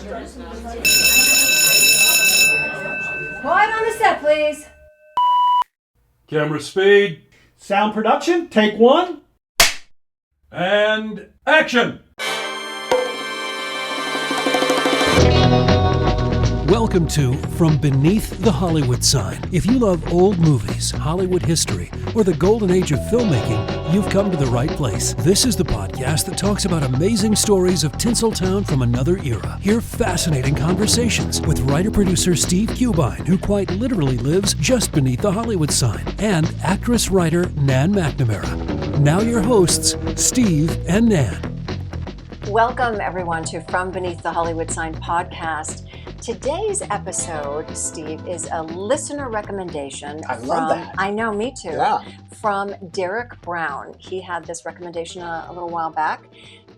Quiet on the set, please. Camera speed. Sound production, take one. And action! Welcome to From Beneath the Hollywood Sign. If you love old movies, Hollywood history, or the golden age of filmmaking, you've come to the right place. This is the podcast that talks about amazing stories of Tinseltown from another era. Hear fascinating conversations with writer-producer Steve Cubine, who quite literally lives just beneath the Hollywood sign, and actress-writer Nan McNamara. Now your hosts, Steve and Nan. Welcome, everyone, to From Beneath the Hollywood Sign podcast. Today's episode, Steve, is a listener recommendation. I love that. I know, me too. Yeah. From Derek Brown. He had this recommendation a little while back.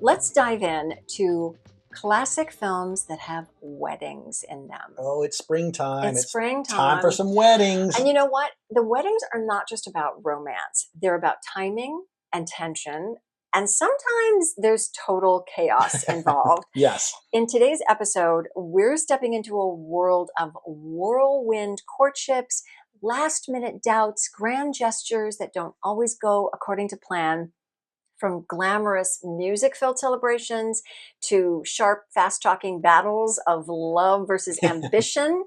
Let's dive in to classic films that have weddings in them. Oh, it's springtime. It's springtime. Time for some weddings. And you know what? The weddings are not just about romance. They're about timing and tension. And sometimes there's total chaos involved. Yes. In today's episode, we're stepping into a world of whirlwind courtships, last-minute doubts, grand gestures that don't always go according to plan, from glamorous music-filled celebrations to sharp, fast-talking battles of love versus ambition.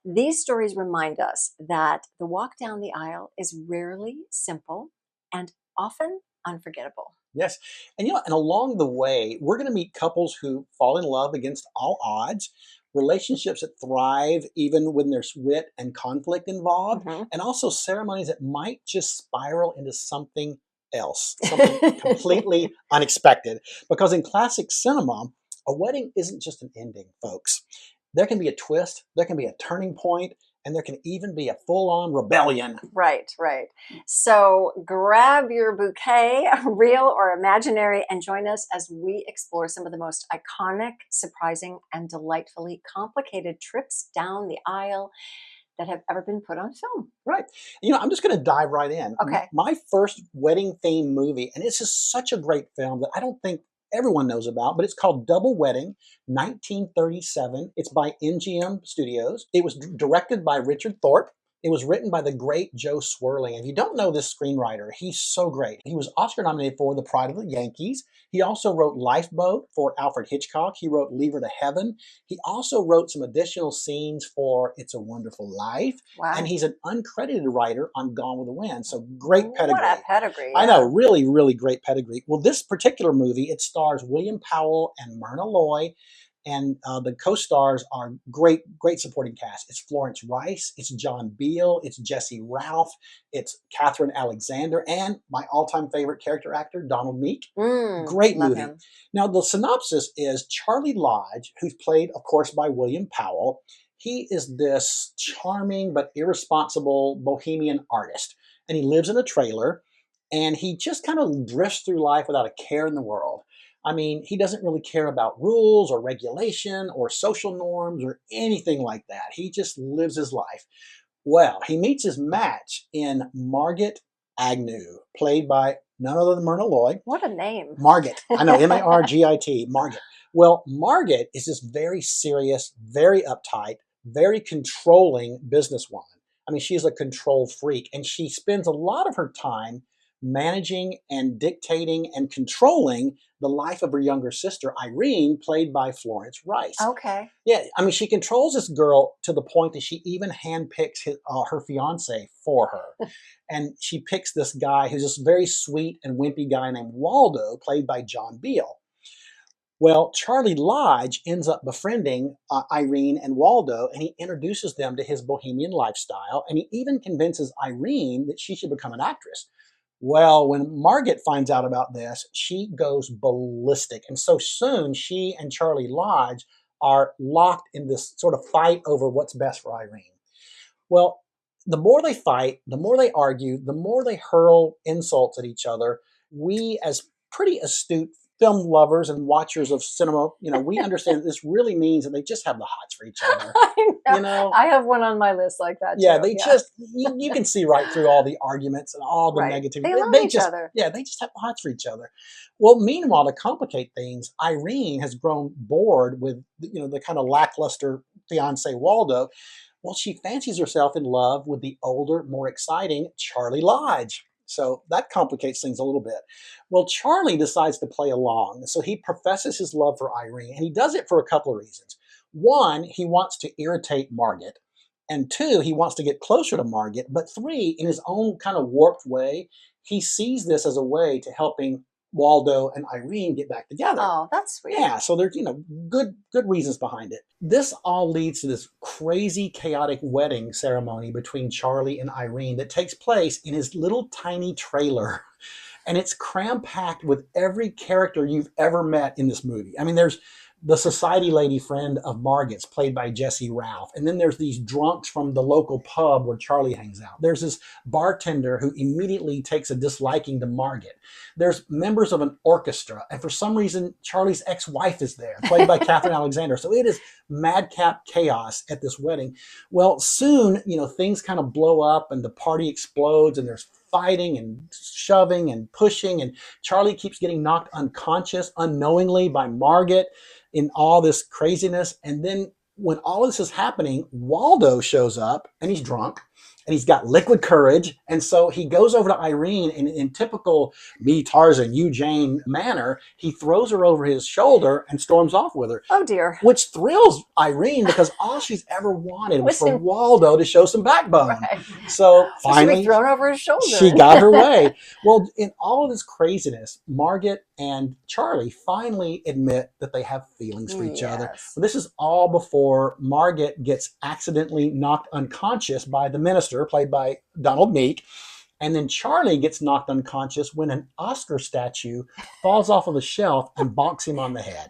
These stories remind us that the walk down the aisle is rarely simple and often unforgettable. Yes. And and along the way, we're going to meet couples who fall in love against all odds, relationships that thrive even when there's wit and conflict involved, and also ceremonies that might just spiral into something else, something completely unexpected. Because in classic cinema, a wedding isn't just an ending, folks. There can be a twist, there can be a turning point, and there can even be a full-on rebellion. Right. So grab your bouquet, real or imaginary, and join us as we explore some of the most iconic, surprising, and delightfully complicated trips down the aisle that have ever been put on film. Right. I'm just going to dive right in. Okay. My first wedding-themed movie, and it's just such a great film that I don't think everyone knows about, but it's called Double Wedding, 1937. It's by MGM Studios. It was directed by Richard Thorpe. It was written by the great Joe Swirling. If you don't know this screenwriter, he's so great. He was Oscar nominated for The Pride of the Yankees. He also wrote Lifeboat for Alfred Hitchcock. He wrote Leave to Heaven. He also wrote some additional scenes for It's a Wonderful Life. Wow. And he's an uncredited writer on Gone with the Wind. So great pedigree. What a pedigree. I know, really, really great pedigree. Well, this particular movie, it stars William Powell and Myrna Loy. And the co-stars are great supporting cast. It's Florence Rice, it's John Beale, it's Jesse Ralph, it's Catherine Alexander, and my all-time favorite character actor, Donald Meek. Great movie. Him. Now, the synopsis is Charlie Lodge, who's played, of course, by William Powell. He is this charming but irresponsible bohemian artist, and he lives in a trailer, and he just kind of drifts through life without a care in the world. I mean, he doesn't really care about rules or regulation or social norms or anything like that. He just lives his life. Well, he meets his match in Margit Agnew, played by none other than Myrna Loy. What a name. Margit. I know, Margit. Margit. Well, Margit is this very serious, very uptight, very controlling businesswoman. I mean, she's a control freak, and she spends a lot of her time managing and dictating and controlling the life of her younger sister, Irene, played by Florence Rice. Okay. Yeah, I mean, she controls this girl to the point that she even handpicks her fiance for her. And she picks this guy who's this very sweet and wimpy guy named Waldo, played by John Beale. Well, Charlie Lodge ends up befriending Irene and Waldo, and he introduces them to his bohemian lifestyle, and he even convinces Irene that she should become an actress. Well, when Margit finds out about this, she goes ballistic. And so soon, she and Charlie Lodge are locked in this sort of fight over what's best for Irene. Well, the more they fight, the more they argue, the more they hurl insults at each other, we as pretty astute film lovers and watchers of cinema, we understand that this really means that they just have the hots for each other. I You know. know, I have one on my list like that yeah, too. they Yeah. just you can see right through all the arguments and all the Right. negativity. They love They each just other. they just have the hots for each other. Well, meanwhile, to complicate things, Irene has grown bored with the kind of lackluster fiance Waldo. Well, she fancies herself in love with the older, more exciting Charlie Lodge. So that complicates things a little bit. Well, Charlie decides to play along. So he professes his love for Irene, and he does it for a couple of reasons. One, he wants to irritate Margaret. And two, he wants to get closer to Margaret. But three, in his own kind of warped way, he sees this as a way to helping Waldo and Irene get back together. Oh, that's sweet. Yeah, so there's good reasons behind it. This all leads to this crazy chaotic wedding ceremony between Charlie and Irene that takes place in his little tiny trailer. And it's cram packed with every character you've ever met in this movie. I mean, there's the society lady friend of Margaret's, played by Jesse Ralph. And then there's these drunks from the local pub where Charlie hangs out. There's this bartender who immediately takes a disliking to Margaret. There's members of an orchestra. And for some reason, Charlie's ex-wife is there, played by Catherine Alexander. So it is madcap chaos at this wedding. Well, soon, things kind of blow up and the party explodes and there's fighting and shoving and pushing, and Charlie keeps getting knocked unconscious unknowingly by Margaret in all this craziness. And then when all this is happening, Waldo shows up and he's drunk and he's got liquid courage. And so he goes over to Irene in typical me, Tarzan, you, Jane manner. He throws her over his shoulder and storms off with her. Oh, dear. Which thrills Irene because all she's ever wanted was for Listen. Waldo to show some backbone. Right. So She finally, be thrown over his shoulder. she got her way. Well, in all of this craziness, Margaret and Charlie finally admit that they have feelings for each other. Yes. But this is all before Margaret gets accidentally knocked unconscious by the minister, played by Donald Meek. And then Charlie gets knocked unconscious when an Oscar statue falls off of a shelf and bonks him on the head.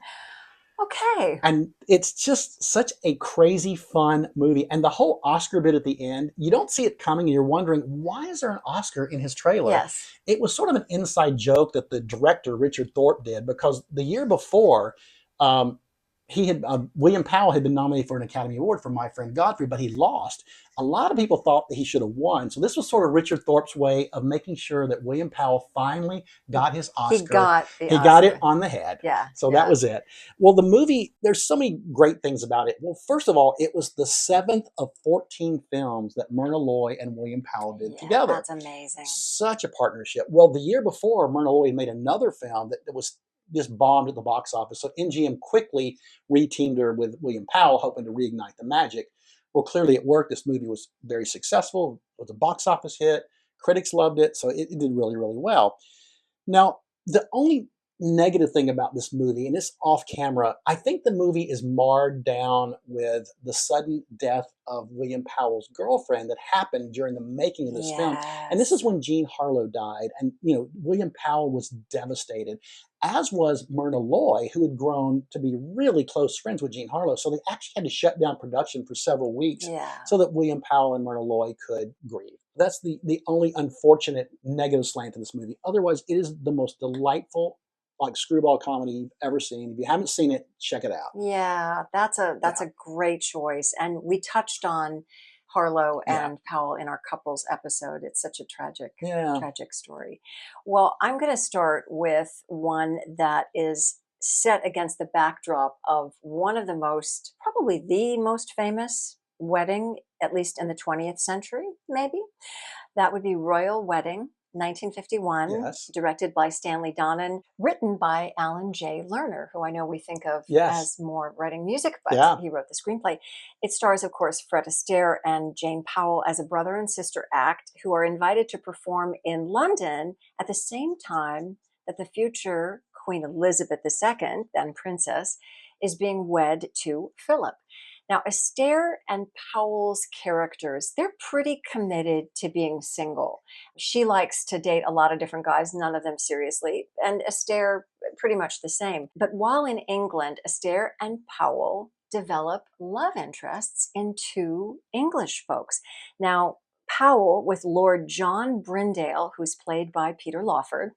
Okay. And it's just such a crazy, fun movie. And the whole Oscar bit at the end, you don't see it coming and you're wondering, why is there an Oscar in his trailer? Yes. It was sort of an inside joke that the director, Richard Thorpe, did because the year before, William Powell had been nominated for an Academy Award for My Friend Godfrey, but he lost. A lot of people thought that he should have won. So this was sort of Richard Thorpe's way of making sure that William Powell finally got his Oscar. He got it on the head. Yeah. So that was it. Well, the movie, there's so many great things about it. Well, first of all, it was the 7th of 14 films that Myrna Loy and William Powell did together. That's amazing. Such a partnership. Well, the year before, Myrna Loy made another film that was just bombed at the box office. So MGM quickly reteamed her with William Powell, hoping to reignite the magic. Well, clearly it worked. This movie was very successful. It was a box office hit. Critics loved it. So it did really, really well. Now, the only negative thing about this movie, and it's off camera, I think the movie is marred down with the sudden death of William Powell's girlfriend that happened during the making of this film. And this is when Jean Harlow died. And, William Powell was devastated, as was Myrna Loy, who had grown to be really close friends with Jean Harlow. So they actually had to shut down production for several weeks so that William Powell and Myrna Loy could grieve. That's the only unfortunate negative slant to this movie. Otherwise, it is the most delightful screwball comedy you've ever seen. If you haven't seen it, check it out. Yeah, that's a great choice. And we touched on Harlow and Powell in our couples episode. It's such a tragic story. Well, I'm going to start with one that is set against the backdrop of one of probably the most famous wedding, at least in the 20th century, maybe. That would be Royal Wedding, 1951, directed by Stanley Donen, written by Alan J. Lerner, who I know we think of as more writing music, but he wrote the screenplay. It stars, of course, Fred Astaire and Jane Powell as a brother and sister act who are invited to perform in London at the same time that the future Queen Elizabeth II, then princess, is being wed to Philip. Now, Astaire and Powell's characters, they're pretty committed to being single. She likes to date a lot of different guys, none of them seriously, and Astaire pretty much the same. But while in England, Astaire and Powell develop love interests in two English folks. Now, Powell with Lord John Brindale, who's played by Peter Lawford,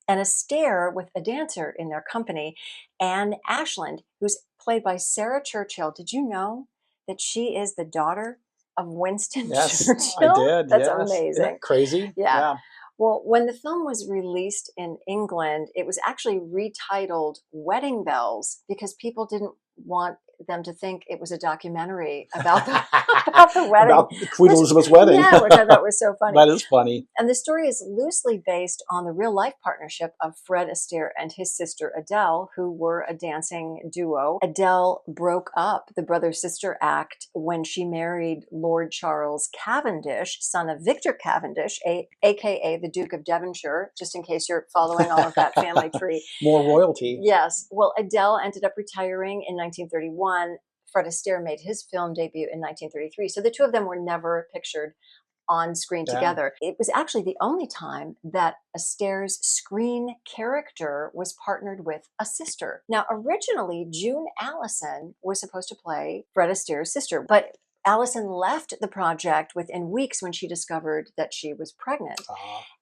and Astaire with a dancer in their company, Anne Ashland, who's played by Sarah Churchill. Did you know that she is the daughter of Winston Yes, I Churchill? did. That's Yes. Isn't amazing. that crazy? Yeah. Yeah. Well, when the film was released in England, it was actually retitled Wedding Bells because people didn't want them to think it was a documentary about the, about the wedding. About Queen Elizabeth's wedding. Yeah, which I thought was so funny. That is funny. And the story is loosely based on the real life partnership of Fred Astaire and his sister Adele, who were a dancing duo. Adele broke up the brother-sister act when she married Lord Charles Cavendish, son of Victor Cavendish, aka the Duke of Devonshire, just in case you're following all of that family tree. More royalty. Yes. Well, Adele ended up retiring in 1931. Fred Astaire made his film debut in 1933. So the two of them were never pictured on screen together. It was actually the only time that Astaire's screen character was partnered with a sister. Now, originally, June Allison was supposed to play Fred Astaire's sister, but Allison left the project within weeks when she discovered that she was pregnant.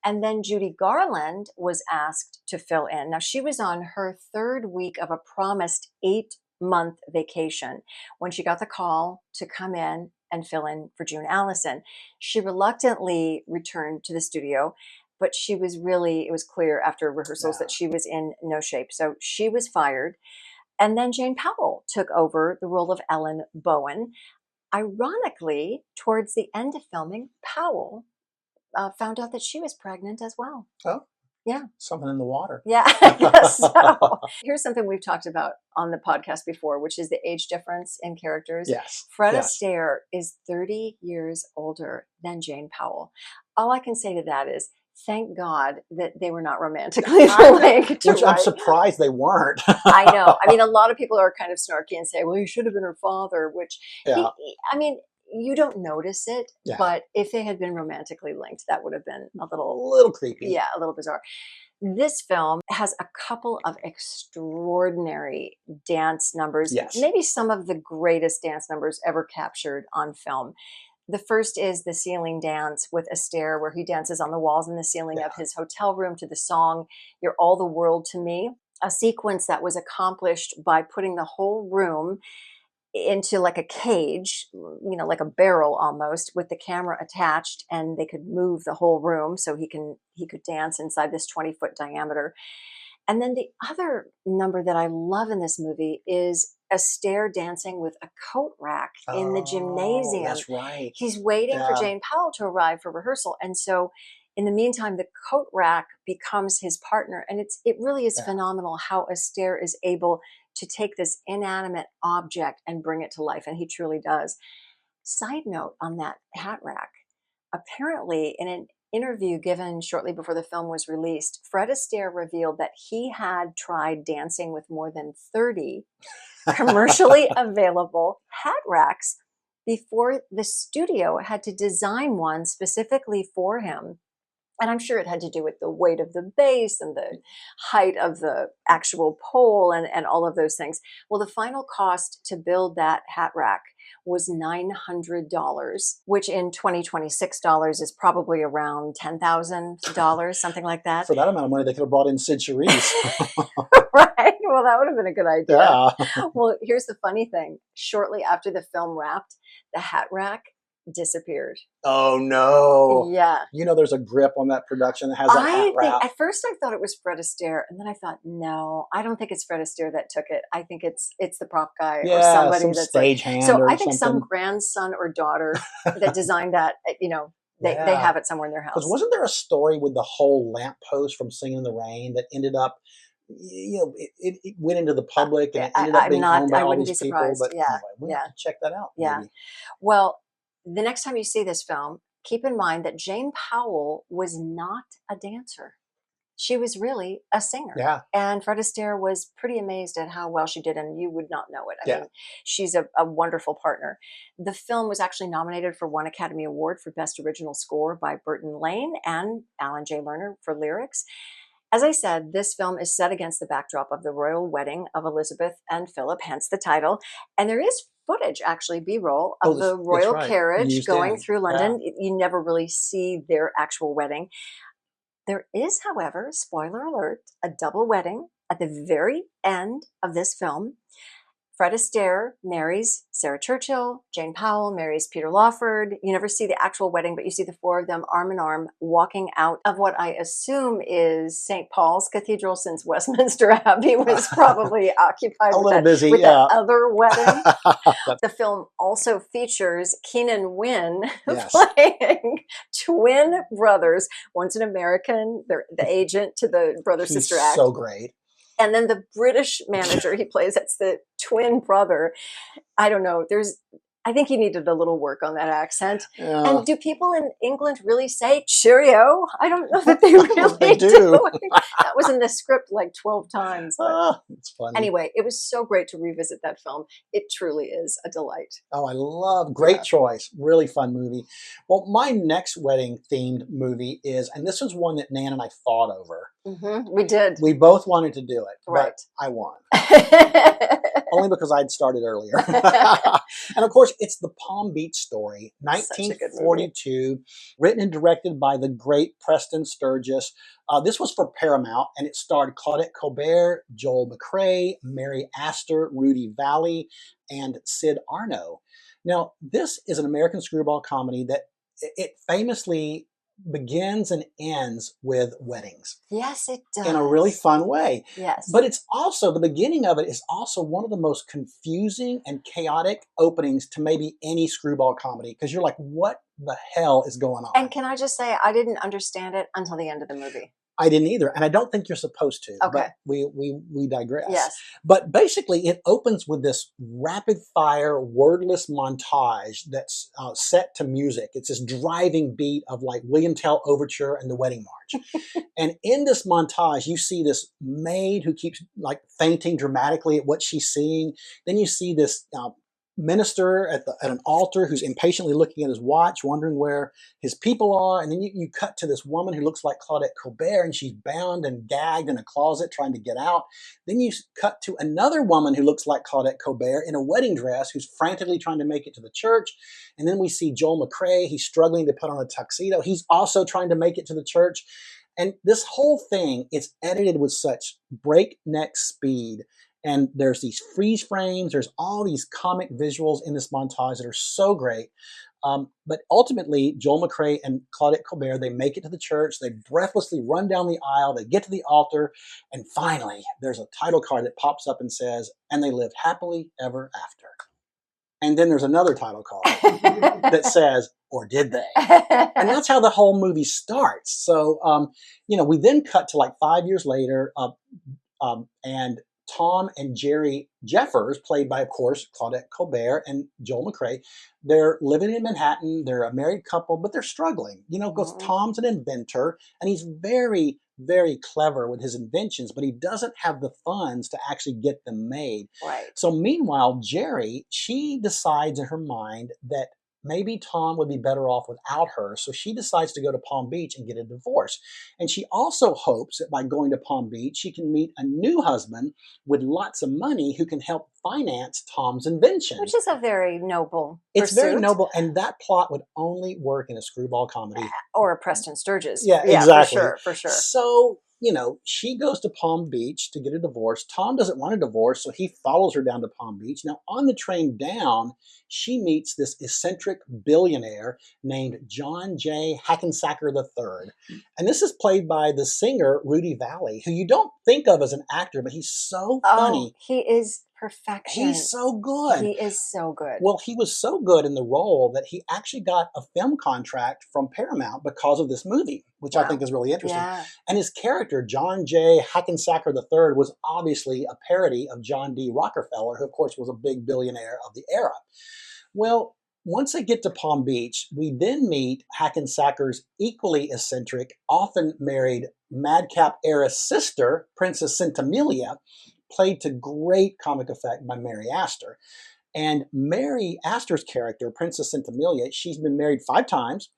And then Judy Garland was asked to fill in. Now, she was on her third week of a promised 8-month vacation when she got the call to come in and fill in for June Allison. She reluctantly returned to the studio, but it was clear after rehearsals that she was in no shape. So she was fired. And then Jane Powell took over the role of Ellen Bowen. Ironically, towards the end of filming, Powell found out that she was pregnant as well. Oh. Yeah. Something in the water. Yeah, I guess so. Here's something we've talked about on the podcast before, which is the age difference in characters. Yes. Fred Astaire is 30 years older than Jane Powell. All I can say to that is, thank God that they were not romantically linked. Which I'm surprised they weren't. I know. I mean, a lot of people are kind of snarky and say, well, he should have been her father, which, you don't notice it, but if they had been romantically linked, that would have been a little creepy. Yeah, a little bizarre. This film has a couple of extraordinary dance numbers, maybe some of the greatest dance numbers ever captured on film. The first is the ceiling dance with Astaire, where he dances on the walls and the ceiling of his hotel room to the song, You're All the World to Me, a sequence that was accomplished by putting the whole room into like a cage, like a barrel almost, with the camera attached, and they could move the whole room so he could dance inside this 20-foot diameter. And then the other number that I love in this movie is Astaire dancing with a coat rack in the gymnasium. That's right. He's waiting for Jane Powell to arrive for rehearsal. And so in the meantime, the coat rack becomes his partner. And it really is phenomenal how Astaire is able to take this inanimate object and bring it to life. And he truly does. Side note on that hat rack, apparently in an interview given shortly before the film was released, Fred Astaire revealed that he had tried dancing with more than 30 commercially available hat racks before the studio had to design one specifically for him. And I'm sure it had to do with the weight of the base and the height of the actual pole and all of those things. Well, the final cost to build that hat rack was $900, which in 2026 dollars is probably around $10,000, something like that. For that amount of money, they could have brought in Sid Charisse. Right? Well, that would have been a good idea. Yeah. Well, here's the funny thing. Shortly after the film wrapped, the hat rack disappeared. Oh no! Yeah, there's a grip on that production that has that hat wrap. At first I thought it was Fred Astaire, and then I thought, no, I don't think it's Fred Astaire that took it. I think it's the prop guy or somebody some that's stagehand. So I think some grandson or daughter that designed that. They have it somewhere in their house. Because wasn't there a story with the whole lamppost from Singing in the Rain that ended up? It went into the public and it ended up being owned by all these people. But anyway, we'll have to check that out. Yeah. Maybe. Well, the next time you see this film, keep in mind that Jane Powell was not a dancer. She was really a singer. Yeah. And Fred Astaire was pretty amazed at how well she did, and you would not know it. I mean, she's a wonderful partner. The film was actually nominated for one Academy Award for Best Original Score by Burton Lane and Alan J. Lerner for lyrics. As I said, this film is set against the backdrop of the royal wedding of Elizabeth and Philip, hence the title. And there is footage, actually, B-roll, of the royal carriage going through London. You never really see their actual wedding. There is, however, spoiler alert, a double wedding at the very end of this film. Fred Astaire marries Sarah Churchill. Jane Powell marries Peter Lawford. You never see the actual wedding, but you see the four of them arm in arm walking out of what I assume is St. Paul's Cathedral, since Westminster Abbey was probably occupied A with little busy, with yeah. that other wedding. That's- The film also features Keenan Wynn Yes. playing twin brothers. One's an American, the agent to the brother-sister He's act. so great. And then the British manager he plays, that's the twin brother. I don't know. I think he needed a little work on that accent. Yeah. And do people in England really say cheerio? I don't know that they really They do. do. That was in the script like 12 times. But It's funny. anyway, it was so great to revisit that film. It truly is a delight. Oh, I love, great choice. Really fun movie. Well, my next wedding themed movie is, and this was one that Nan and I fought over. We did. We both wanted to do it, Right. but I won. Only because I'd started earlier. And of course, it's the Palm Beach Story, Such a good 1942, written and directed by the great Preston Sturgis. This was for Paramount, and it starred Claudette Colbert, Joel McCrea, Mary Astor, Rudy Valley, and Sid Arno. Now, this is an American screwball comedy that it famously begins and ends with weddings Yes, it does. in a really fun way. Yes. But it's also, the beginning of it is also one of the most confusing and chaotic openings to maybe any screwball comedy, because you're like, what the hell is going on? And can I just say, I didn't understand it until the end of the movie. I didn't either, and I don't think you're supposed to. Okay. But we digress. Yes. But basically, it opens with this rapid-fire, wordless montage that's set to music. It's this driving beat of like William Tell Overture and the Wedding March. And in this montage, you see this maid who keeps like fainting dramatically at what she's seeing. Then you see this minister at an altar who's impatiently looking at his watch, wondering where his people are. And then you cut to this woman who looks like Claudette Colbert, and she's bound and gagged in a closet trying to get out. Then you cut to another woman who looks like Claudette Colbert in a wedding dress who's frantically trying to make it to the church. And then we see Joel McCrea. He's struggling to put on a tuxedo. He's also trying to make it to the church. And this whole thing is edited with such breakneck speed. And there's these freeze frames. There's all these comic visuals in this montage that are so great. But ultimately, Joel McCrea and Claudette Colbert, they make it to the church. They breathlessly run down the aisle. They get to the altar. And finally, there's a title card that pops up and says, "And they lived happily ever after." And then there's another title card that says, "Or did they?" And that's how the whole movie starts. So, we then cut to like 5 years later, and Tom and Jerry Jeffers, played by, of course, Claudette Colbert and Joel McCrea, they're living in Manhattan. They're a married couple, but they're struggling, because Tom's an inventor, and he's very, very clever with his inventions, but he doesn't have the funds to actually get them made. Right. So meanwhile, Jerry, she decides in her mind that maybe Tom would be better off without her. So she decides to go to Palm Beach and get a divorce. And she also hopes that by going to Palm Beach, she can meet a new husband with lots of money who can help finance Tom's invention. Which is a very noble It's pursuit. very noble. And that plot would only work in a screwball comedy. Or a Preston Sturgis. Yeah, exactly. For sure. So, she goes to Palm Beach to get a divorce. Tom doesn't want a divorce, so he follows her down to Palm Beach. Now, on the train down, she meets this eccentric billionaire named John J. Hackensacker III. And this is played by the singer Rudy Valley, who you don't think of as an actor, but he's so funny. He is perfection. He's so good. He is so good. Well, he was so good in the role that he actually got a film contract from Paramount because of this movie, which I think is really interesting. Yeah. And his character, John J. Hackensacker III, was obviously a parody of John D. Rockefeller, who, of course, was a big billionaire of the era. Well, once they get to Palm Beach, we then meet Hackensacker's equally eccentric, often married madcap heiress sister, Princess Centimiglia, played to great comic effect by Mary Astor. And Mary Astor's character, Princess Centimiglia, she's been married 5 times.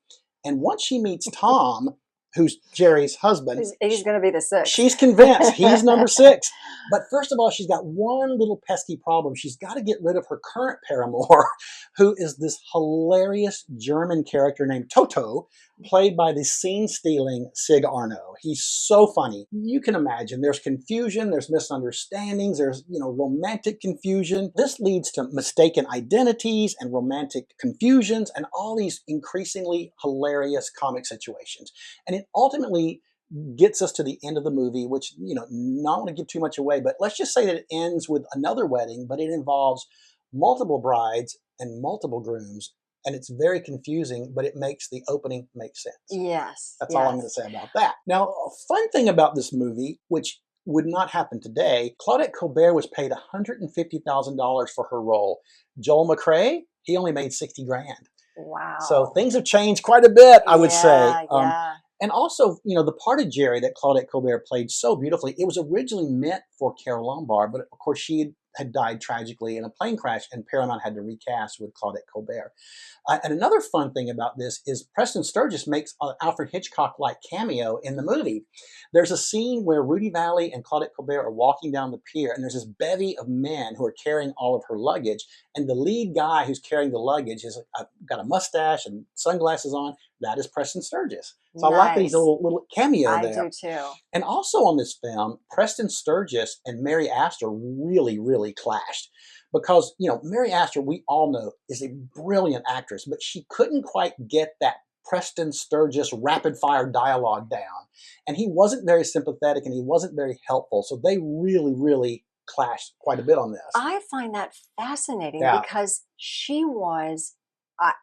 And once she meets Tom, who's Jerry's husband, He's going to be the 6th. she's convinced he's number 6. But first of all, she's got one little pesky problem. She's got to get rid of her current paramour, who is this hilarious German character named Toto, played by the scene-stealing Sig Arno. He's so funny. You can imagine there's confusion, there's misunderstandings, there's, romantic confusion. This leads to mistaken identities and romantic confusions and all these increasingly hilarious comic situations. And it ultimately gets us to the end of the movie, which, not want to give too much away, but let's just say that it ends with another wedding, but it involves multiple brides and multiple grooms. And it's very confusing, but it makes the opening make sense. Yes. That's all I'm going to say about that. Now, a fun thing about this movie, which would not happen today, Claudette Colbert was paid $150,000 for her role. Joel McCrea, he only made 60 grand. Wow. So things have changed quite a bit, I would say. Yeah. And also, the part of Jerry that Claudette Colbert played so beautifully, it was originally meant for Carole Lombard, but of course she had died tragically in a plane crash, and Paramount had to recast with Claudette Colbert. And another fun thing about this is Preston Sturges makes an Alfred Hitchcock-like cameo in the movie. There's a scene where Rudy Vallée and Claudette Colbert are walking down the pier, and there's this bevy of men who are carrying all of her luggage, and the lead guy who's carrying the luggage has got a mustache and sunglasses on. That is Preston Sturges. So I like that he's a little cameo there. I do too. And also on this film, Preston Sturges and Mary Astor really, really clashed. Because, Mary Astor, we all know, is a brilliant actress, but she couldn't quite get that Preston Sturges rapid-fire dialogue down. And he wasn't very sympathetic and he wasn't very helpful. So they really, really clashed quite a bit on this. I find that fascinating because she was...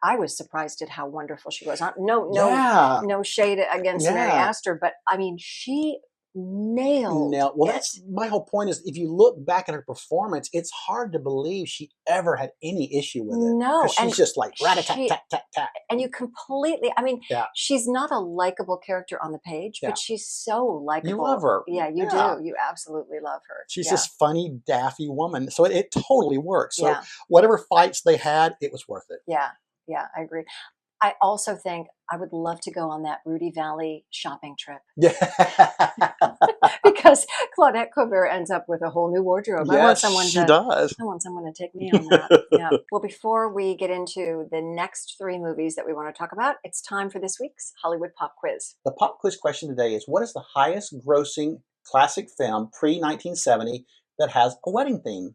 I was surprised at how wonderful she was. No shade against Mary Astor, but I mean, she nailed it. Well, that's my whole point is if you look back at her performance, it's hard to believe she ever had any issue with it. No. She's just like rat-a-tat-tat-tat-tat. And you completely, she's not a likable character on the page, but she's so likable. You love her. Yeah, you do. You absolutely love her. She's this funny, daffy woman. So it totally works. So Yeah. whatever fights they had, it was worth it. Yeah, I agree. I also think I would love to go on that Rudy Valley shopping trip. Yeah. Because Claudette Colbert ends up with a whole new wardrobe. Yes, she does. I want someone to take me on that. Yeah. Well, before we get into the next 3 movies that we want to talk about, it's time for this week's Hollywood Pop Quiz. The pop quiz question today is, what is the highest grossing classic film pre-1970 that has a wedding theme?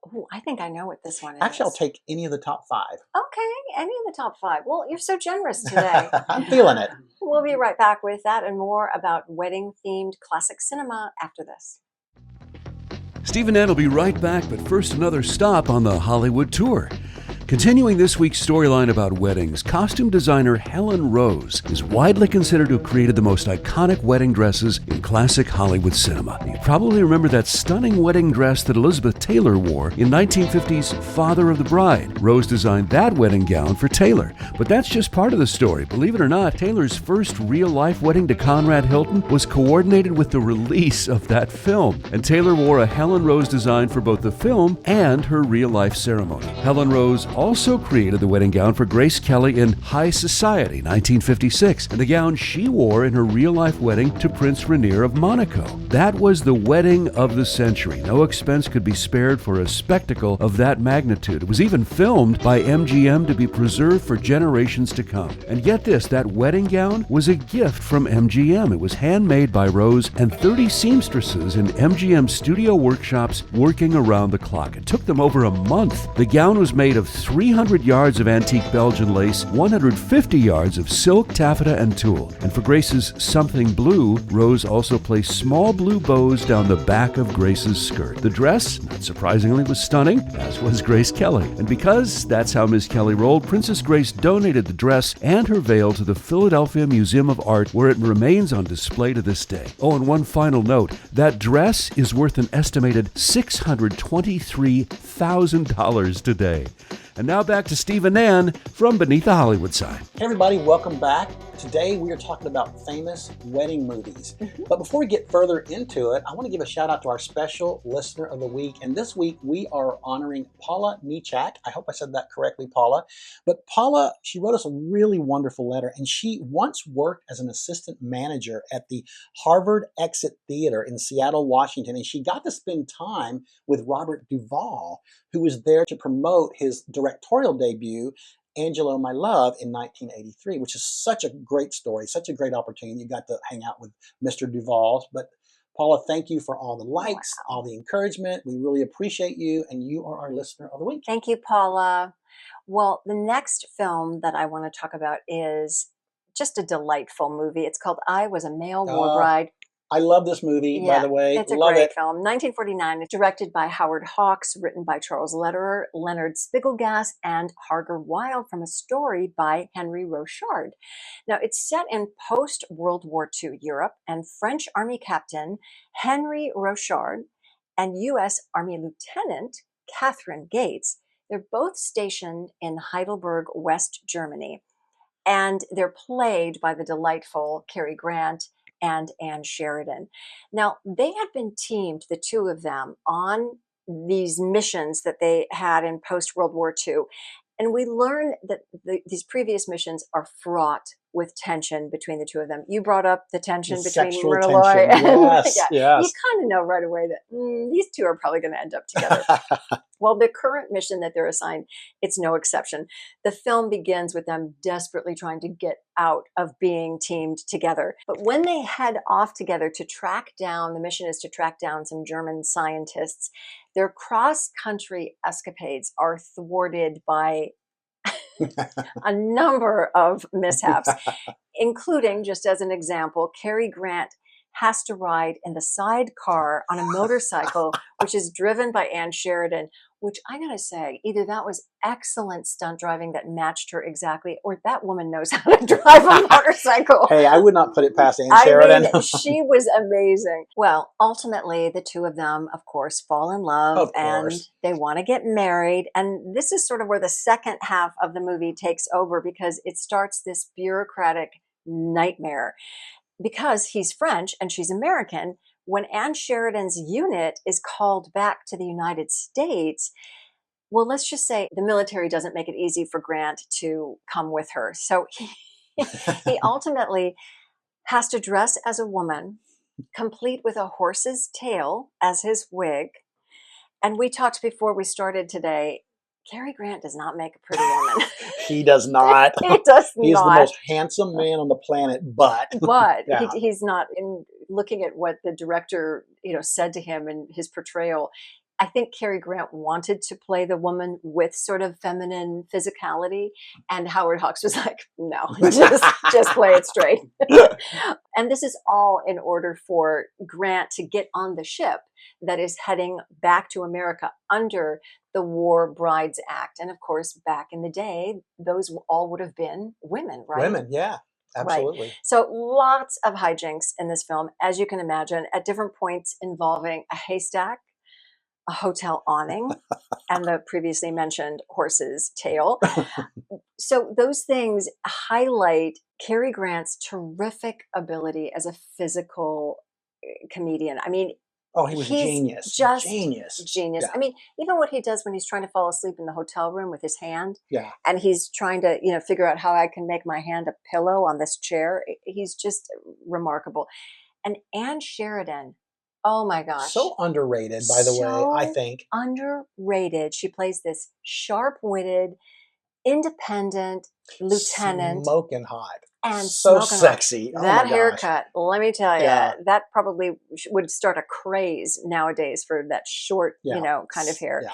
Oh, I think I know what this one is. Actually, I'll take any of the top 5. Okay, any of the top 5. Well, you're so generous today. I'm feeling it. We'll be right back with that and more about wedding-themed classic cinema after this. Steve and Ann will be right back, but first another stop on the Hollywood tour. Continuing this week's storyline about weddings, costume designer Helen Rose is widely considered to have created the most iconic wedding dresses in classic Hollywood cinema. You probably remember that stunning wedding dress that Elizabeth Taylor wore in 1950's Father of the Bride. Rose designed that wedding gown for Taylor, but that's just part of the story. Believe it or not, Taylor's first real-life wedding to Conrad Hilton was coordinated with the release of that film, and Taylor wore a Helen Rose design for both the film and her real-life ceremony. Helen Rose also created the wedding gown for Grace Kelly in High Society, 1956, and the gown she wore in her real-life wedding to Prince Rainier of Monaco. That was the wedding of the century. No expense could be spared for a spectacle of that magnitude. It was even filmed by MGM to be preserved for generations to come. And get this, that wedding gown was a gift from MGM. It was handmade by Rose and 30 seamstresses in MGM studio workshops working around the clock. It took them over a month. The gown was made of 300 yards of antique Belgian lace, 150 yards of silk, taffeta, and tulle. And for Grace's something blue, Rose also placed small blue bows down the back of Grace's skirt. The dress, not surprisingly, was stunning, as was Grace Kelly. And because that's how Miss Kelly rolled, Princess Grace donated the dress and her veil to the Philadelphia Museum of Art, where it remains on display to this day. Oh, and one final note, that dress is worth an estimated $623,000 today. And now back to Steve and Ann from Beneath the Hollywood Sign. Hey everybody, welcome back. Today we are talking about famous wedding movies. But before we get further into it, I want to give a shout out to our special listener of the week. And this week we are honoring Paula Nichak. I hope I said that correctly, Paula. But Paula, she wrote us a really wonderful letter, and she once worked as an assistant manager at the Harvard Exit Theater in Seattle, Washington. And she got to spend time with Robert Duvall, who was there to promote his directorial debut, Angelo, My Love in 1983, which is such a great story, such a great opportunity. You got to hang out with Mr. Duvall. But Paula, thank you for all the likes, Wow. all the encouragement. We really appreciate you, and you are our listener of the week. Thank you, Paula. Well, the next film that I want to talk about is just a delightful movie. It's called I Was a Male War Bride. I love this movie, by Yeah, the way. it's a Love great it. film. 1949. It's directed by Howard Hawks, written by Charles Lederer, Leonard Spigelgass, and Harger Wilde, from a story by Henry Rochard. Now, it's set in post-World War II Europe, and French Army Captain Henry Rochard and U.S. Army Lieutenant Catherine Gates, they're both stationed in Heidelberg, West Germany, and they're played by the delightful Cary Grant and Anne Sheridan. Now, they had been teamed, the two of them, on these missions that they had in post-World War II. And we learn that these previous missions are fraught with tension between the two of them. You brought up the tension between Sexual Myrna Loy tension. and Yes, yeah, yes. you kind of know right away that these two are probably going to end up together. Well, the current mission that they're assigned, it's no exception. The film begins with them desperately trying to get out of being teamed together. But when they head off together to track down, the mission is to track down some German scientists, their cross-country escapades are thwarted by a number of mishaps, including, just as an example, Cary Grant has to ride in the sidecar on a motorcycle, which is driven by Anne Sheridan, which I gotta say, either that was excellent stunt driving that matched her exactly, or that woman knows how to drive a motorcycle. Hey, I would not put it past Anne Sheridan. I mean, she was amazing. Well, ultimately, the two of them, of course, fall in love, Of and course. they want to get married. And this is sort of where the second half of the movie takes over, because it starts this bureaucratic nightmare. Because he's French and she's American, when Anne Sheridan's unit is called back to the United States, well, let's just say the military doesn't make it easy for Grant to come with her. So he ultimately has to dress as a woman, complete with a horse's tail as his wig. And we talked before we started today, Cary Grant does not make a pretty woman. He does not. He does He is the not. most handsome man on the planet, but yeah. He's not. In looking at what the director, said to him in his portrayal, I think Cary Grant wanted to play the woman with sort of feminine physicality, and Howard Hawks was like, no, just play it straight. And this is all in order for Grant to get on the ship that is heading back to America under the War Brides Act. And of course, back in the day, those all would have been women, right? Women, yeah, absolutely. Right. So lots of hijinks in this film, as you can imagine, at different points involving a haystack, a hotel awning, and the previously mentioned horse's tail. So those things highlight Cary Grant's terrific ability as a physical comedian. I mean, oh, he was he's genius. just Genius. Yeah. I mean, even what he does when he's trying to fall asleep in the hotel room with his hand, yeah, and he's trying to, figure out how I can make my hand a pillow on this chair. He's just remarkable. And Anne Sheridan, oh my gosh. So underrated, by the way, I think. Underrated. She plays this sharp-witted, independent lieutenant. Smoking hot. And so sexy. Hot. That haircut, gosh. let me tell you, Yeah. that probably would start a craze nowadays for that short, kind of hair. Yeah.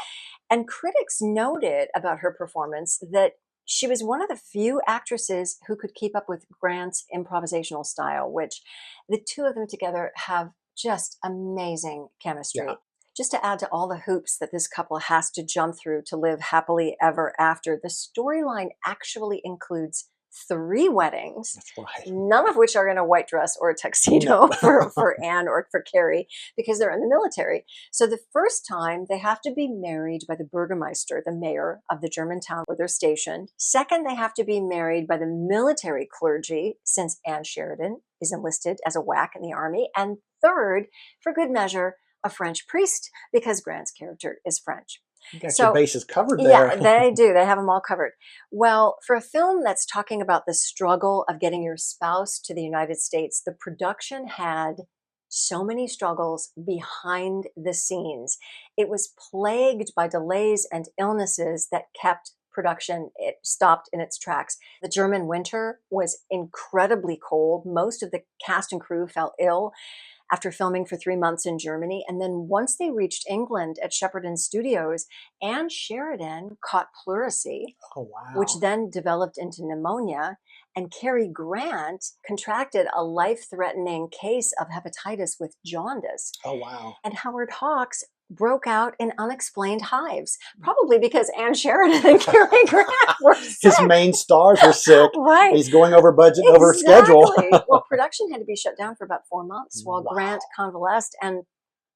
And critics noted about her performance that she was one of the few actresses who could keep up with Grant's improvisational style, which the two of them together have just amazing chemistry. Yeah. Just to add to all the hoops that this couple has to jump through to live happily ever after, the storyline actually includes 3 weddings. That's right. None of which are in a white dress or a tuxedo for Anne or for Cary, because they're in the military. So the first time they have to be married by the Burgermeister, the mayor of the German town where they're stationed. Second, they have to be married by the military clergy, since Anne Sheridan is enlisted as a WAC in the army. And third, for good measure, a French priest, because Grant's character is French. You got your bases covered there. Yeah, they do. They have them all covered. Well, for a film that's talking about the struggle of getting your spouse to the United States, the production had so many struggles behind the scenes. It was plagued by delays and illnesses that kept production, it stopped in its tracks. The German winter was incredibly cold. Most of the cast and crew fell ill after filming for 3 months in Germany. And then once they reached England at Shepperton Studios, Anne Sheridan caught pleurisy, Oh, wow. which then developed into pneumonia. And Cary Grant contracted a life-threatening case of hepatitis with jaundice. Oh, wow. And Howard Hawks broke out in unexplained hives, probably because Anne Sheridan and Cary Grant were sick. His main stars were sick. Right. He's going over budget, over schedule. Well, production had to be shut down for about 4 months while Wow. Grant convalesced, and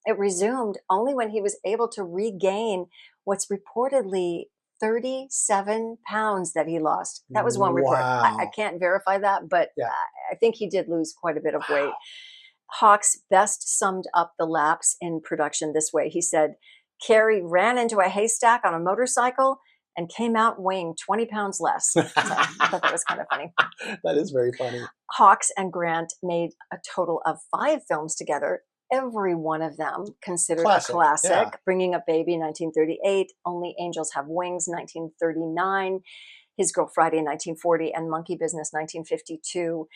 it resumed only when he was able to regain what's reportedly 37 pounds that he lost. That was one report. I Wow. can't verify that, but Yeah. I think he did lose quite a bit of weight. Wow. Hawks best summed up the lapse in production this way. He said, Cary ran into a haystack on a motorcycle and came out weighing 20 pounds less. So I thought that was kind of funny. That is very funny. Hawks and Grant made a total of 5 films together, every one of them considered Classic, a classic. yeah. Bringing Up Baby, 1938, Only Angels Have Wings, 1939, His Girl Friday, 1940, and Monkey Business, 1952.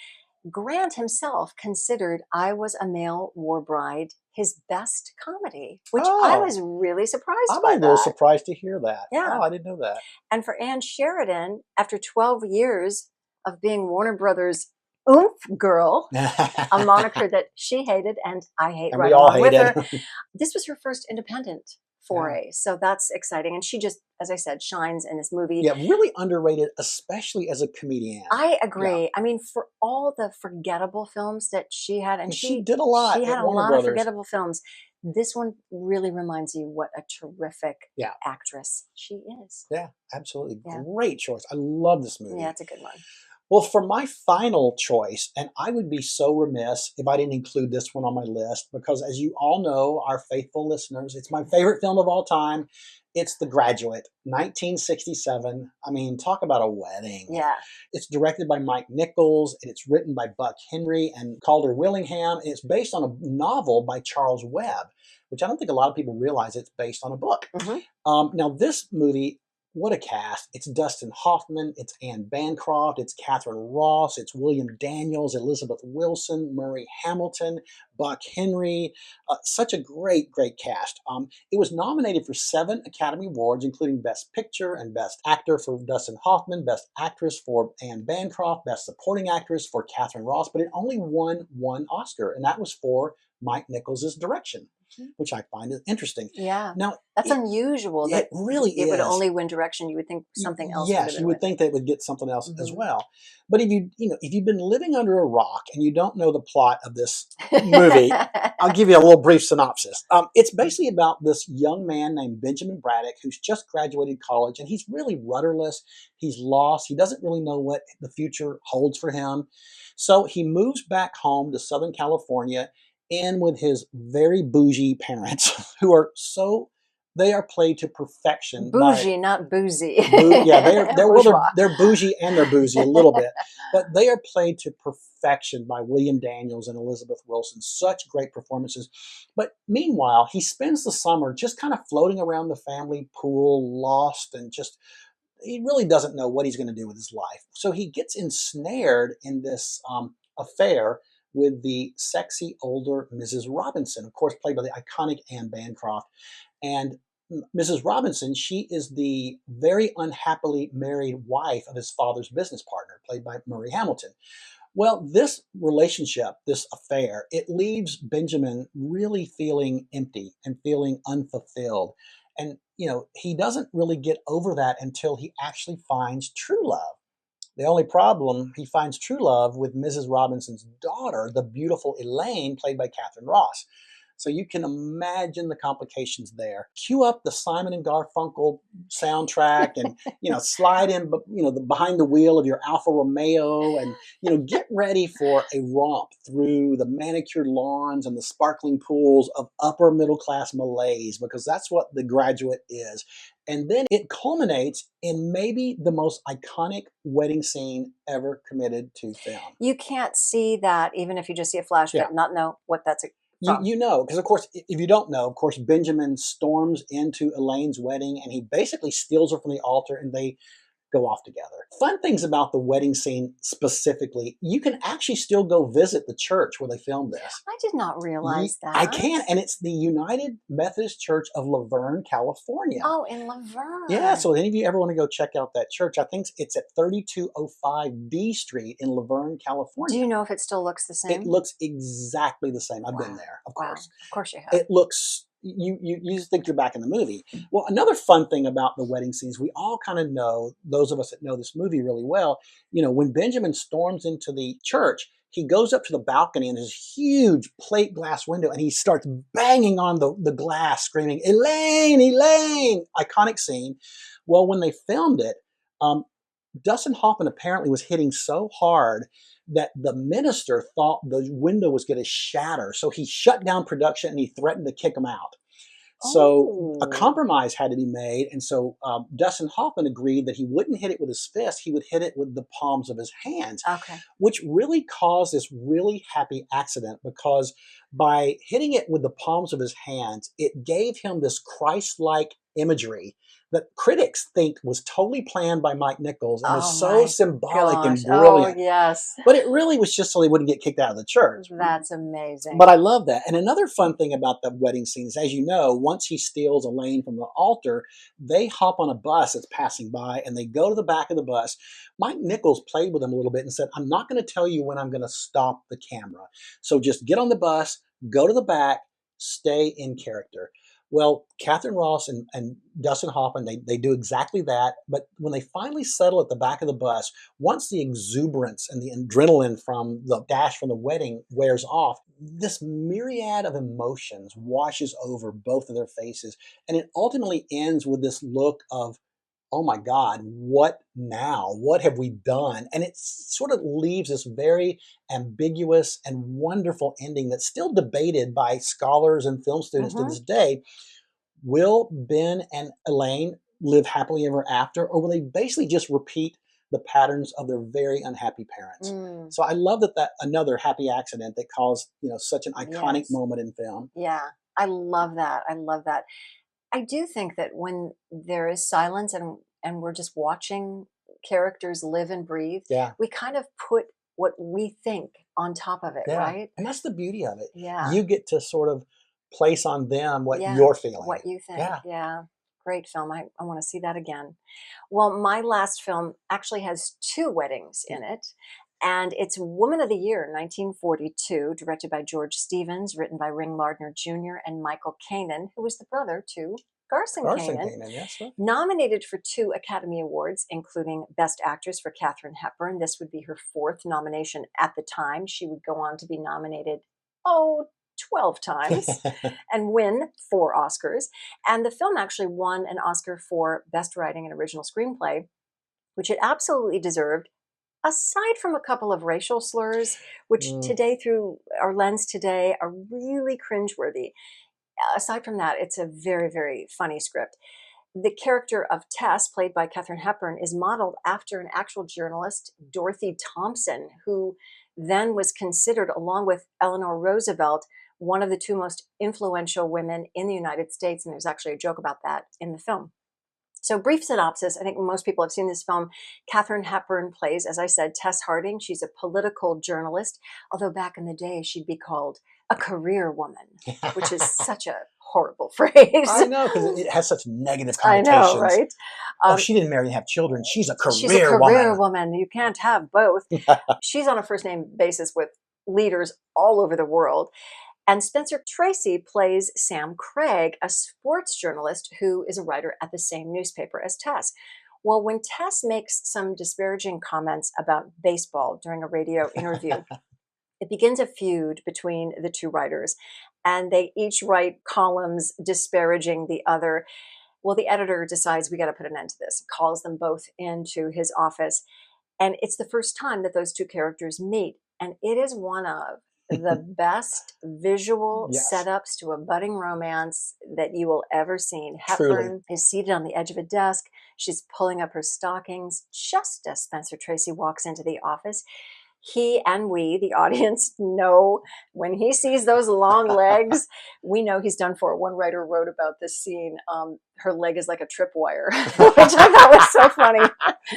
Grant himself considered I Was a Male War Bride his best comedy, which I Oh. was really surprised I'm by a little that. surprised to hear that. Yeah. Oh, I didn't know that. And for Anne Sheridan, after 12 years of being Warner Brothers' oomph girl, a moniker that she hated and I hate And right we all along with hated. her, this was her first independent foray. So that's exciting. And she just, as I said, shines in this movie. Yeah, really underrated, especially as a comedian. I agree. I mean, for all the forgettable films that she had, and She did a lot she at had a Warner lot Brothers. of forgettable films. This one really reminds you what a terrific Yeah. actress she is. Yeah, absolutely. Yeah. Great choice. I love this movie. Yeah, it's a good one. Well, for my final choice, and I would be so remiss if I didn't include this one on my list, because as you all know, our faithful listeners, it's my favorite film of all time. It's The Graduate, 1967. I mean, talk about a wedding. Yeah. It's directed by Mike Nichols, and it's written by Buck Henry and Calder Willingham, and it's based on a novel by Charles Webb, which I don't think a lot of people realize it's based on a book. Mm-hmm. Now, this movie, what a cast. It's Dustin Hoffman, it's Anne Bancroft, it's Catherine Ross, it's William Daniels, Elizabeth Wilson, Murray Hamilton, Buck Henry. Such a great, great cast. It was nominated for 7 Academy Awards, including Best Picture and Best Actor for Dustin Hoffman, Best Actress for Anne Bancroft, Best Supporting Actress for Catherine Ross, but it only won 1 Oscar, and that was for Mike Nichols' direction, which I find is interesting. Yeah. Now, That's unusual. That it really it would is. only win direction. You would think something else. Yes, you would think they would get something else as Mhm. well. But if you've been living under a rock and you don't know the plot of this movie, I'll give you a little brief synopsis. It's basically about this young man named Benjamin Braddock who's just graduated college, and he's really rudderless. He's lost. He doesn't really know what the future holds for him. So he moves back home to Southern California in with his very bougie parents who are they are played to perfection. Bougie, not boozy. Yeah, they're Bourgeois. they're bougie and they're boozy a little bit, but they are played to perfection by William Daniels and Elizabeth Wilson. Such great performances. But meanwhile, he spends the summer just kind of floating around the family pool, lost, and just he really doesn't know what he's going to do with his life. So he gets ensnared in this affair with the sexy older Mrs. Robinson, of course, played by the iconic Anne Bancroft. And Mrs. Robinson, she is the very unhappily married wife of his father's business partner, played by Murray Hamilton. Well, this relationship, this affair, it leaves Benjamin really feeling empty and feeling unfulfilled. And, he doesn't really get over that until he actually finds true love. The only problem, he finds true love with Mrs. Robinson's daughter, the beautiful Elaine, played by Catherine Ross. So you can imagine the complications there. Cue up the Simon and Garfunkel soundtrack and, slide in, behind the wheel of your Alfa Romeo and, get ready for a romp through the manicured lawns and the sparkling pools of upper middle class malaise, because that's what The Graduate is. And then it culminates in maybe the most iconic wedding scene ever committed to film. You can't see that even if you just see a flash, Yeah. but not know what that's from? You know, because of course, if you don't know, of course, Benjamin storms into Elaine's wedding and he basically steals her from the altar and they go off together. Fun things about the wedding scene specifically, you can actually still go visit the church where they filmed this. I did not realize I that. can, and it's the United Methodist Church of Laverne, California. Oh, in Yeah, Laverne. so if any of you ever want to go check out that church, I think it's at 3205 D Street in Laverne, Do California. you know if it still looks the It same? looks exactly the same. I've been Wow. there, of Wow. course. Of course you have. It looks you just think you're back in the movie. Well, another fun thing about the wedding scenes, we all kind of know, those of us that know this movie really well, you know, when Benjamin storms into the church, he goes up to the balcony and there's a huge plate glass window and he starts banging on the glass, screaming, Elaine, Elaine! Iconic scene. Well, when they filmed it, Dustin Hoffman apparently was hitting so hard that the minister thought the window was going to shatter. So he shut down production and he threatened to kick him out. So a Oh. compromise had to be made. And so Dustin Hoffman agreed that he wouldn't hit it with his fist, he would hit it with the palms of his hands, Okay. which really caused this really happy accident because by hitting it with the palms of his hands, it gave him this Christ-like imagery that critics think was totally planned by Mike Nichols and was Oh so my symbolic gosh. and Oh, brilliant. yes. But it really was just so he wouldn't get kicked out of the church. That's amazing. But I love that. And another fun thing about the wedding scene is, as you know, once he steals Elaine from the altar, they hop on a bus that's passing by and they go to the back of the bus. Mike Nichols played with them a little bit and said, I'm not going to tell you when I'm going to stop the camera. So just get on the bus, go to the back, stay in character. Well, Catherine Ross and Dustin Hoffman, they do exactly that. But when they finally settle at the back of the bus, once the exuberance and the adrenaline from the dash from the wedding wears off, this myriad of emotions washes over both of their faces. And it ultimately ends with this look of, oh my God, what now? What have we done? And it sort of leaves this very ambiguous and wonderful ending that's still debated by scholars and film students to Mm-hmm. this day. Will Ben and Elaine live happily ever after, or will they basically just repeat the patterns of their very unhappy parents? Mm. So I love that another happy accident that caused, you know, such an iconic Yes. moment in film. Yeah. I love that. I love that. I do think that when there is silence and we're just watching characters live and breathe, Yeah. we kind of put what we think on top of it, Yeah. right? And that's the beauty of it. Yeah. You get to sort of place on them what Yeah. you're feeling. What you think. Yeah. Yeah. Great film. I want to see that again. Well, my last film actually has two weddings in it. And it's Woman of the Year, 1942, directed by George Stevens, written by Ring Lardner Jr. and Michael Kanan, who was the brother to Garson Carson Kanan. came in, yes. Sir. Nominated for 2 Academy Awards, including Best Actress for Katharine Hepburn. This would be her 4th nomination at the time. She would go on to be nominated, 12 times and win 4 Oscars. And the film actually won an Oscar for Best Writing and Original Screenplay, which it absolutely deserved, aside from a couple of racial slurs, which today, through our lens today, are really cringeworthy. Aside from that, it's a very, very funny script. The character of Tess, played by Katharine Hepburn, is modeled after an actual journalist, Dorothy Thompson, who then was considered, along with Eleanor Roosevelt, one of the 2 most influential women in the United States. And there's actually a joke about that in the film. So, brief synopsis. I think most people have seen this film. Katharine Hepburn plays, as I said, Tess Harding. She's a political journalist, although back in the day she'd be called a career woman, which is such a horrible phrase. I know, because it has such negative I connotations. know, right? Oh, she didn't marry and have children. She's a She's a career career woman. woman. You can't have both. She's on a first name basis with leaders all over the world. And Spencer Tracy plays Sam Craig, a sports journalist who is a writer at the same newspaper as Tess. Well, when Tess makes some disparaging comments about baseball during a radio interview, it begins a feud between the 2 writers, and they each write columns disparaging the other. Well, the editor decides we got to put an end to this, calls them both into his office. And it's the first time that those 2 characters meet. And it is one of the best visual Yes. setups to a budding romance that you will ever see. Truly. Hepburn is seated on the edge of a desk. She's pulling up her stockings just as Spencer Tracy walks into the office. He and we, the audience, know when he sees those long legs, we know he's done for. One writer wrote about this scene. Her leg is like a tripwire, which I thought was so funny.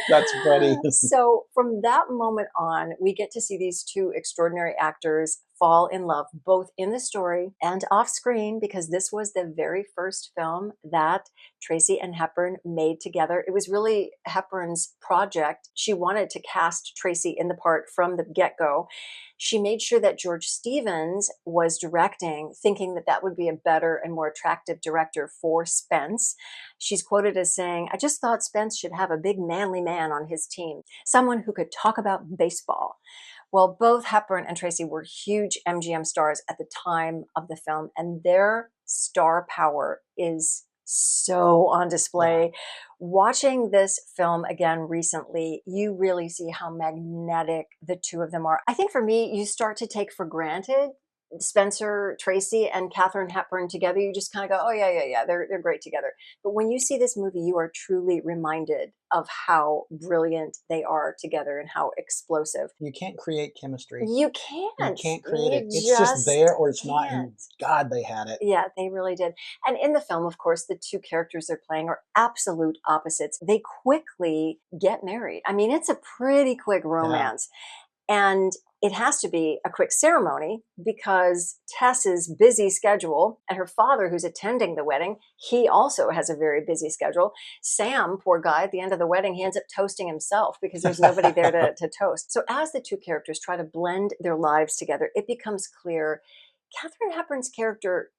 That's funny. So from that moment on, we get to see these two extraordinary actors fall in love, both in the story and off screen, because this was the very first film that Tracy and Hepburn made together. It was really Hepburn's project. She wanted to cast Tracy in the part from the get-go. She made sure that George Stevens was directing, thinking that that would be a better and more attractive director for Spence. She's quoted as saying, "I just thought Spence should have a big manly man on his team, someone who could talk about baseball." Well, both Hepburn and Tracy were huge MGM stars at the time of the film, and their star power is so on display. Watching this film again recently, you really see how magnetic the two of them are. I think for me, you start to take for granted Spencer Tracy and Katharine Hepburn together. You just kind of go, oh yeah, they're great together. But when you see this movie, you are truly reminded of how brilliant they are together and how explosive. You can't create chemistry. You You can't. can't create it. You It's just there or it's not. can't. And God, they had it. Yeah, they really did. And in the film, of course, the two characters they're playing are absolute opposites. They quickly get married. I mean, it's a pretty quick romance. And it has to be a quick ceremony because Tess's busy schedule and her father, who's attending the wedding, he also has a very busy schedule. Sam, poor guy, at the end of the wedding, he ends up toasting himself because there's nobody there to toast. So as the two characters try to blend their lives together, it becomes clear Katharine Hepburn's character,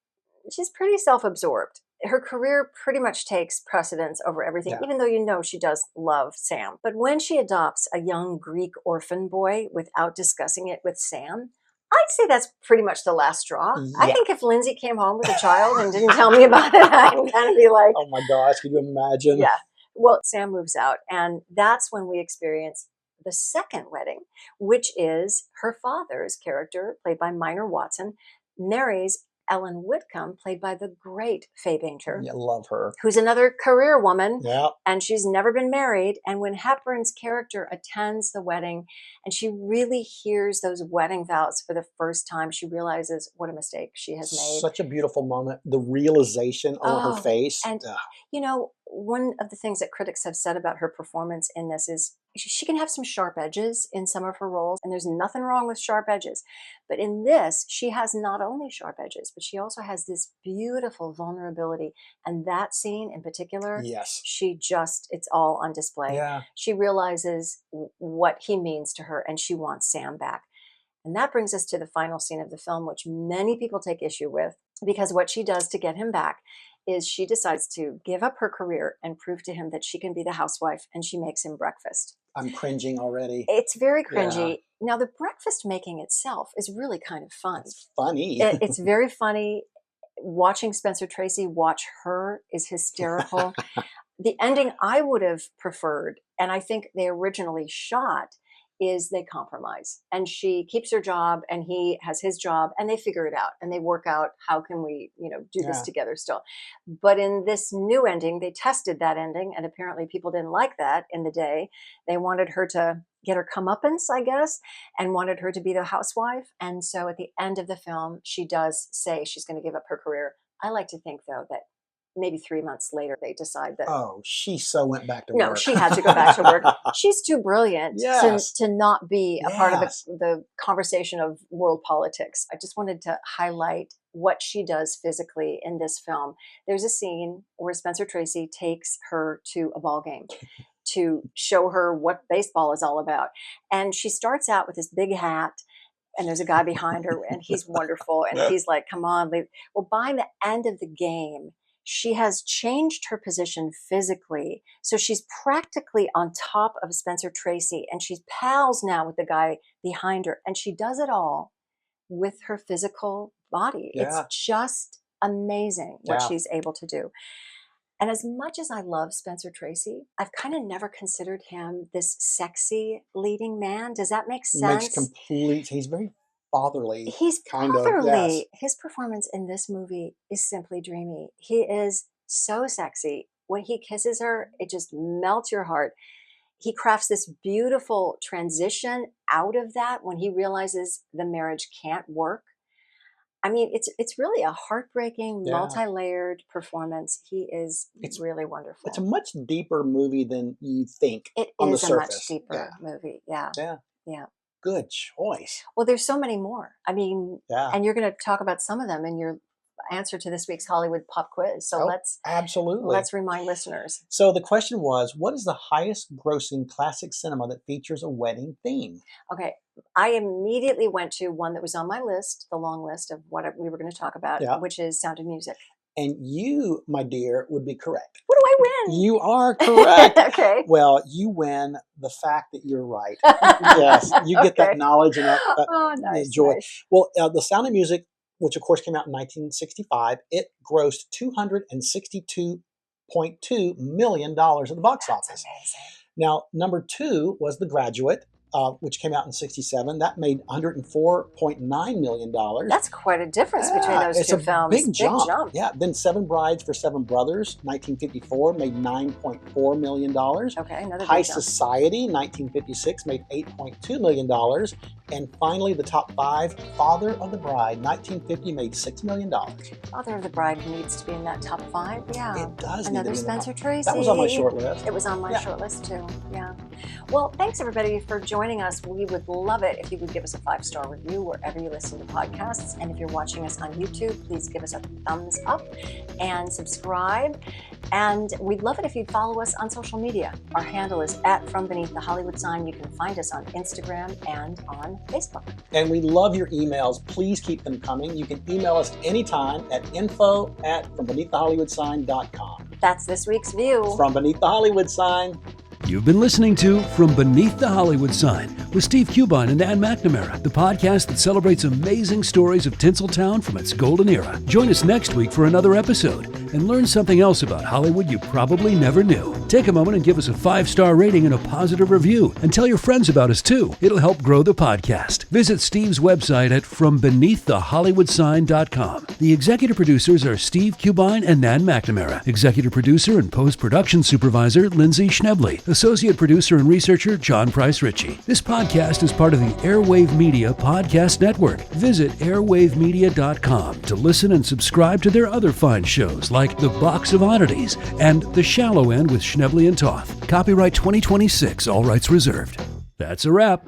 she's pretty self-absorbed. Her career pretty much takes precedence over everything, even though you know she does love Sam. But when she adopts a young Greek orphan boy without discussing it with Sam, I'd say that's pretty much the last straw. I think if Lindsay came home with a child and didn't tell me about it, I'd kind of be like, oh my gosh, can you imagine? Yeah. Well, Sam moves out, and that's when we experience the second wedding, which is her father's character, played by Minor Watson, marries Ellen Whitcomb, played by the great Faye Bainter, Yeah, love her. who's another career woman, Yeah. and she's never been married. And when Hepburn's character attends the wedding and she really hears those wedding vows for the first time, she realizes what a mistake she has made. Such a beautiful moment. The realization on her face. And, you know, one of the things that critics have said about her performance in this is she can have some sharp edges in some of her roles, and there's nothing wrong with sharp edges. But in this, she has not only sharp edges, but she also has this beautiful vulnerability. And that scene in particular, Yes. she just, it's all on display. Yeah. She realizes what he means to her, and she wants Sam back. And that brings us to the final scene of the film, which many people take issue with, because what she does to get him back is she decides to give up her career and prove to him that she can be the housewife, and she makes him breakfast. I'm cringing already. It's very cringy. Now, the breakfast making itself is really kind of fun. It's funny. It's very funny. Watching Spencer Tracy watch her is hysterical. The ending I would have preferred, and I think they originally shot, is they compromise, and she keeps her job and he has his job, and they figure it out and they work out, how can we, do this together still. But in this new ending, they tested that ending, and apparently people didn't like that in the day. They wanted her to get her comeuppance, I guess, and wanted her to be the housewife. And so at the end of the film, she does say she's going to give up her career. I like to think, though, that maybe 3 months later, they decide that. Oh, she so went back to work. No, she had to go back to work. She's too brilliant to not be a part of the conversation of world politics. I just wanted to highlight what she does physically in this film. There's a scene where Spencer Tracy takes her to a ball game to show her what baseball is all about. And she starts out with this big hat, and there's a guy behind her, and he's wonderful. And he's like, come on, leave. Well, by the end of the game, she has changed her position physically. So she's practically on top of Spencer Tracy, and she's pals now with the guy behind her. And she does it all with her physical body. It's just amazing what she's able to do. And as much as I love Spencer Tracy, I've kind of never considered him this sexy leading man. Does that make sense? Makes complete. He's very fatherly. He's kind fatherly. Yes. His performance in this movie is simply dreamy. He is so sexy. When he kisses her, it just melts your heart. he crafts this beautiful transition out of that when he realizes the marriage can't work. I mean, it's really a heartbreaking, Yeah. multi-layered performance. He is really wonderful. It's a much deeper movie than you think It on the is a surface. much deeper movie. Yeah. Yeah. Yeah. Good choice. Well, there's so many more. I mean, Yeah. and you're going to talk about some of them in your answer to this week's Hollywood Pop Quiz. So Absolutely. let's remind listeners. So the question was, what is the highest grossing classic cinema that features a wedding theme? Okay. I immediately went to one that was on my list, the long list of what we were going to talk about, which is Sound of Music. And you, my dear, would be correct. What do I win? You are correct. Okay. Well, you win the fact that you're right. Yes, you get that knowledge and that nice, joy. Nice. Well, the Sound of Music, which of course came out in 1965, it grossed $262.2 million at the box office. Amazing. Now, number 2 was The Graduate, which came out in 67. That made $104.9 million. That's quite a difference between those two films. Big jump. Yeah. Then Seven Brides for Seven Brothers, 1954, made $9.4 million. Okay, another High big jump. Society, 1956, made $8.2 million. And finally, the top 5, Father of the Bride, 1950, made $6 million. Father of the Bride needs to be in that top 5. Yeah. It does. Another Spencer Tracy. That was on my short list. It was on my short list too. Yeah. Well, thanks everybody for joining us. We would love it if you would give us a 5-star review wherever you listen to podcasts. And if you're watching us on YouTube, please give us a thumbs up and subscribe. And we'd love it if you'd follow us on social media. Our handle is @FromBeneathTheHollywoodSign. You can find us on Instagram and on Facebook. And we love your emails. Please keep them coming. You can email us anytime at info@FromBeneathTheHollywoodSign.com. That's this week's view. From Beneath the Hollywood Sign. You've been listening to From Beneath the Hollywood Sign with Steve Cubine and Ann McNamara, the podcast that celebrates amazing stories of Tinseltown from its golden era. Join us next week for another episode and learn something else about Hollywood you probably never knew. Take a moment and give us a 5-star rating and a positive review, and tell your friends about us too. It'll help grow the podcast. Visit Steve's website at FromBeneathTheHollywoodSign.com. The executive producers are Steve Cubine and Nan McNamara. Executive producer and post-production supervisor Lindsay Schnebley. Associate producer and researcher John Price Ritchie. This podcast is part of the Airwave Media Podcast Network. Visit airwavemedia.com to listen and subscribe to their other fine shows like The Box of Oddities and The Shallow End with Schnebley and Toth. Copyright 2026, all rights reserved. That's a wrap.